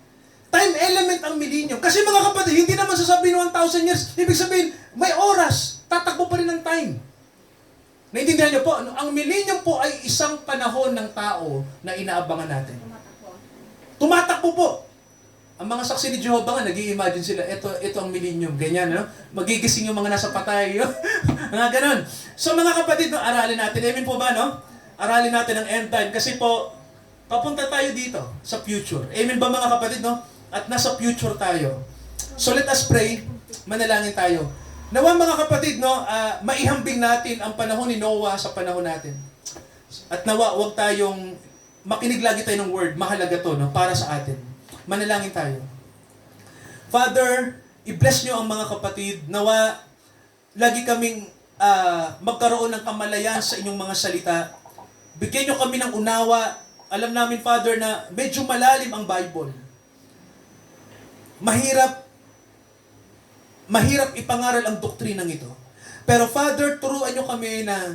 Time element ang millennium. Kasi mga kapatid, hindi naman sasabihin 1,000 years. Ibig sabihin, may oras. Tatakbo pa rin ang time. Naintindihan niyo po? Ang millennium po ay isang panahon ng tao na inaabangan natin. Tumatakbo po. Ang mga saksi ni Jehovah nga, nag-i-imagine sila, ito ang millennium, ganyan, no? Magigising yung mga nasa patay, mga ganon. So mga kapatid, no, aralin natin. Amen po ba, no? Aralin natin ang end time. Kasi po, papunta tayo dito, sa future. Amen ba mga kapatid, no? At nasa future tayo. So let us pray, manalangin tayo. Nawa mga kapatid, no, maihambing natin ang panahon ni Noah sa panahon natin. At nawa, huwag tayong, makinig lagi tayo ng word, mahalaga to, no, para sa atin. Manalangin tayo. Father, i-bless nyo ang mga kapatid. Nawa, lagi kaming magkaroon ng kamalayan sa inyong mga salita. Bigyan nyo kami ng unawa. Alam namin, Father, na medyo malalim ang Bible. Mahirap ipangaral ang doktrinang ito. Pero Father, turuan nyo kami na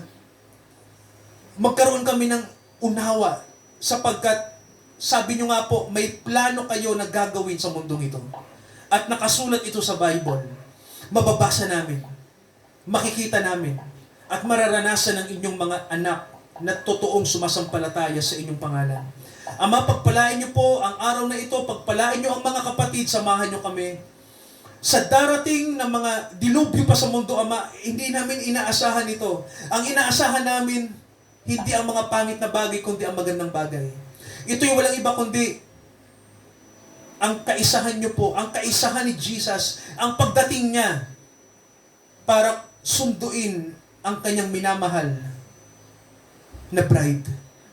magkaroon kami ng unawa sapagkat sabi nyo nga po, may plano kayo na gagawin sa mundong ito. At nakasulat ito sa Bible. Mababasa namin. Makikita namin. At mararanasan ng inyong mga anak na totoong sumasampalataya sa inyong pangalan. Ama, pagpalain nyo po ang araw na ito. Pagpalain nyo ang mga kapatid. Samahan nyo kami. Sa darating na mga dilubyo pa sa mundo, Ama, hindi namin inaasahan ito. Ang inaasahan namin, hindi ang mga pangit na bagay, kundi ang magandang bagay. Ito'y walang iba kundi ang kaisahan nyo po, ang kaisahan ni Jesus, ang pagdating niya para sunduin ang kanyang minamahal na bride.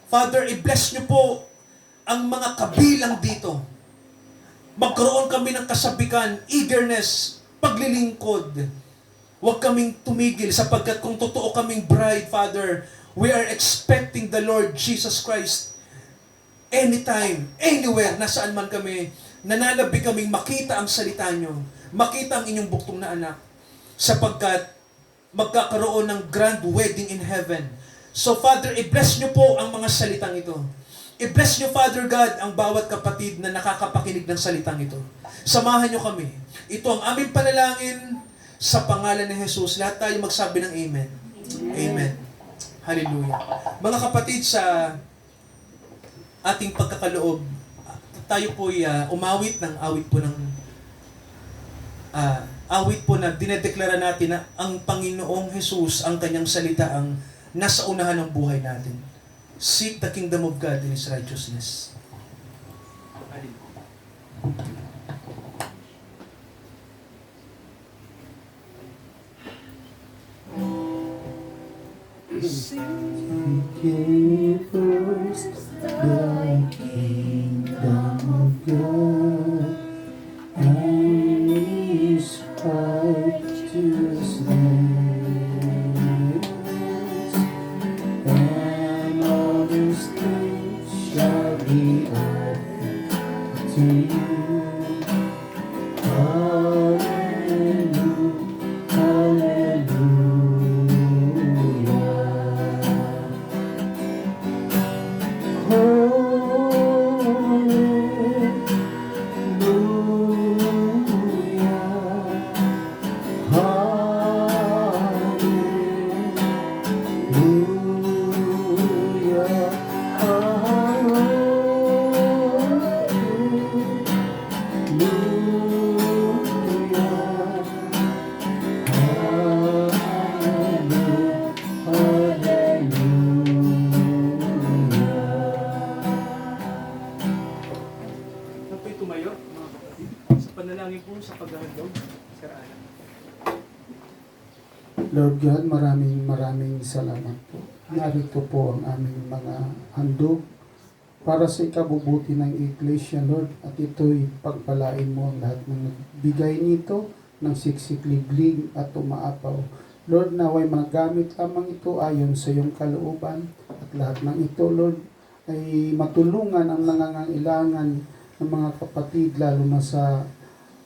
Father, i-bless nyo po ang mga kabilang dito. Magkaroon kami ng kasabikan, eagerness, paglilingkod, Huwag kaming tumigil sapagkat kung totoo kaming bride, Father, we are expecting the Lord Jesus Christ anytime, anywhere, nasaan man kami, nananabi kaming makita ang salita nyo, makita ang inyong buktong na anak, sapagkat magkakaroon ng grand wedding in heaven. So Father, i-bless nyo po ang mga salitang ito. I-bless nyo, Father God, ang bawat kapatid na nakakapakinig ng salitang ito. Samahan nyo kami. Ito ang aming panalangin sa pangalan ni Jesus. Lahat tayo magsabi ng Amen. Amen. Hallelujah. Mga kapatid, sa ating pagkakaloob, tayo po'y umawit ng awit po na dinedeklara natin na ang Panginoong Jesus, ang kanyang salita, ang nasa unahan ng buhay natin. Seek the kingdom of God in His righteousness. Seek ye first the kingdom of God and His righteousness, and all these things shall be added to you. Hallelujah, hallelujah. Napay tumayo, mga kapatid, sa panalangin po sa paghahandog, Sir Alan. Lord God, maraming salamat po. Narito po ang aming mga handog para sa ikabubuti ng Iglesia, Lord. At ito'y pagpalain mo ang lahat ng nagbigay nito ng siksik-liglig at umaapaw. Lord, naway magamit lamang ito ayon sa iyong kalooban. At lahat ng ito, Lord, ay matulungan ang nangangailangan ng mga kapatid, lalo na sa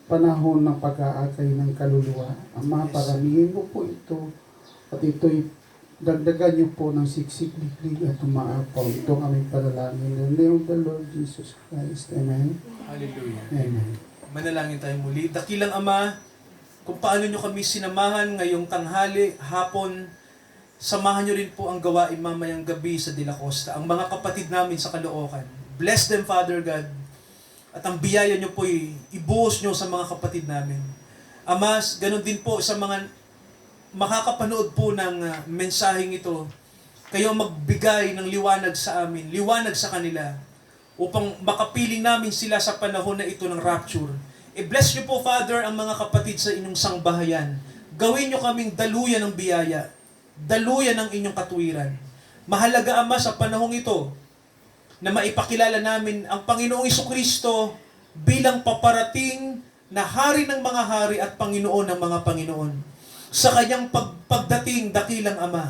panahon ng pag-aakay ng kaluluwa. Ama, paramihin mo po ito at ito'y dagdagan niyo po ng siksik-liglig at umaapaw. Ito ang aming panalangin. In the name of the Lord Jesus Christ. Amen. Hallelujah. Amen. Manalangin tayo muli. Dakilang Ama, kung paano nyo kami sinamahan ngayong tanghali, hapon, samahan nyo rin po ang gawain mamayang gabi sa De La Costa. Ang mga kapatid namin sa Caloocan. Bless them, Father God. At ang biyaya nyo po'y ibuhos nyo sa mga kapatid namin. Ama, ganun din po sa mga makakapanood po ng mensaheng ito. Kayo magbigay ng liwanag sa amin, liwanag sa kanila, upang makapiling namin sila sa panahon na ito ng rapture. I-bless nyo po, Father, ang mga kapatid sa inyong sangbahayan. Gawin nyo kaming daluyan ng biyaya, daluyan ng inyong katuwiran. Mahalaga, Ama, sa panahong ito, na maipakilala namin ang Panginoong Jesucristo bilang paparating na hari ng mga hari at Panginoon ng mga Panginoon. Sa kanyang pagdating, dakilang Ama,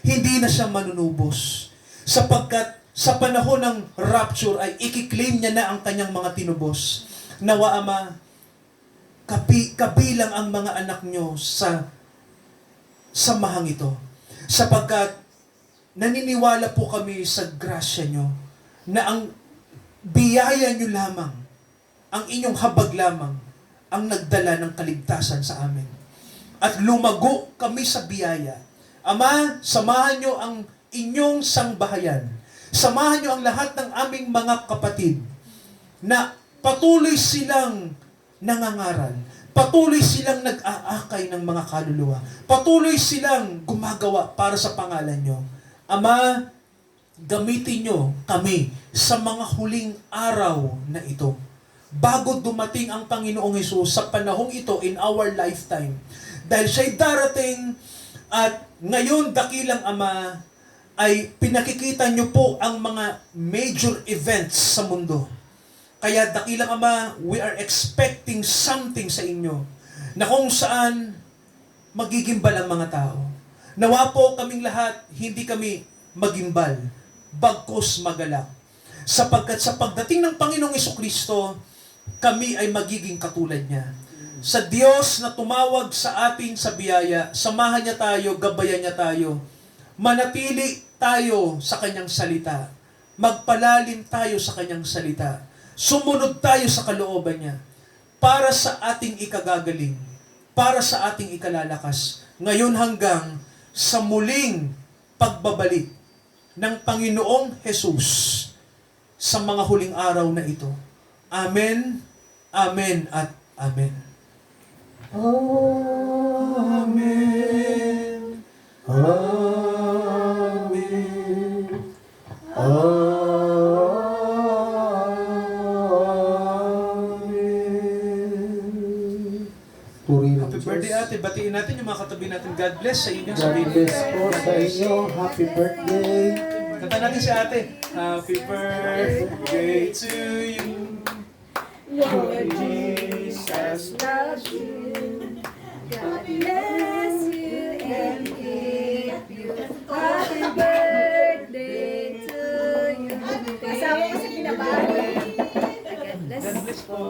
hindi na siya manunubos. Sapagkat sa panahon ng rapture ay ikiklaim niya na ang kanyang mga tinubos. Nawa, Ama, kabilang ang mga anak nyo sa samahang ito. Sapagkat naniniwala po kami sa grasya nyo na ang biyaya nyo lamang, ang inyong habag lamang, ang nagdala ng kaligtasan sa amin. At lumago kami sa biyaya. Ama, samahan nyo ang inyong sangbahayan. Samahan nyo ang lahat ng aming mga kapatid na patuloy silang nangangaral. Patuloy silang nag-aakay ng mga kaluluwa. Patuloy silang gumagawa para sa pangalan nyo. Ama, gamitin nyo kami sa mga huling araw na ito. Bago dumating ang Panginoong Hesus sa panahong ito in our lifetime. Dahil siya'y darating at ngayon, dakilang Ama, ay pinakikita nyo po ang mga major events sa mundo. Kaya dakilang Ama, we are expecting something sa inyo na kung saan magigimbal ang mga tao. Nawa po kaming lahat, hindi kami magimbal, bagkus magalak. Sapagkat sa pagdating ng Panginoong Jesucristo, kami ay magiging katulad niya. Sa Diyos na tumawag sa atin sa biyaya, samahan niya tayo, gabayan niya tayo. Manatili tayo sa kanyang salita. Magpalalim tayo sa kanyang salita. Sumunod tayo sa kalooban niya. Para sa ating ikagagaling. Para sa ating ikalalakas. Ngayon hanggang sa muling pagbabalik ng Panginoong Jesus sa mga huling araw na ito. Amen, amen at amen. Amen. Amen. Amen. Purihin ang Happy Diyos. birthday ate. Batiin natin yung mga katabi natin. God bless sa inyo. God bless po sa inyo. Happy birthday. Kanta natin si ate. Happy birthday to you. Lord Jesus loves you. God bless you and keep you. Happy birthday to you. Kasama ko sa pinabahan. God bless po.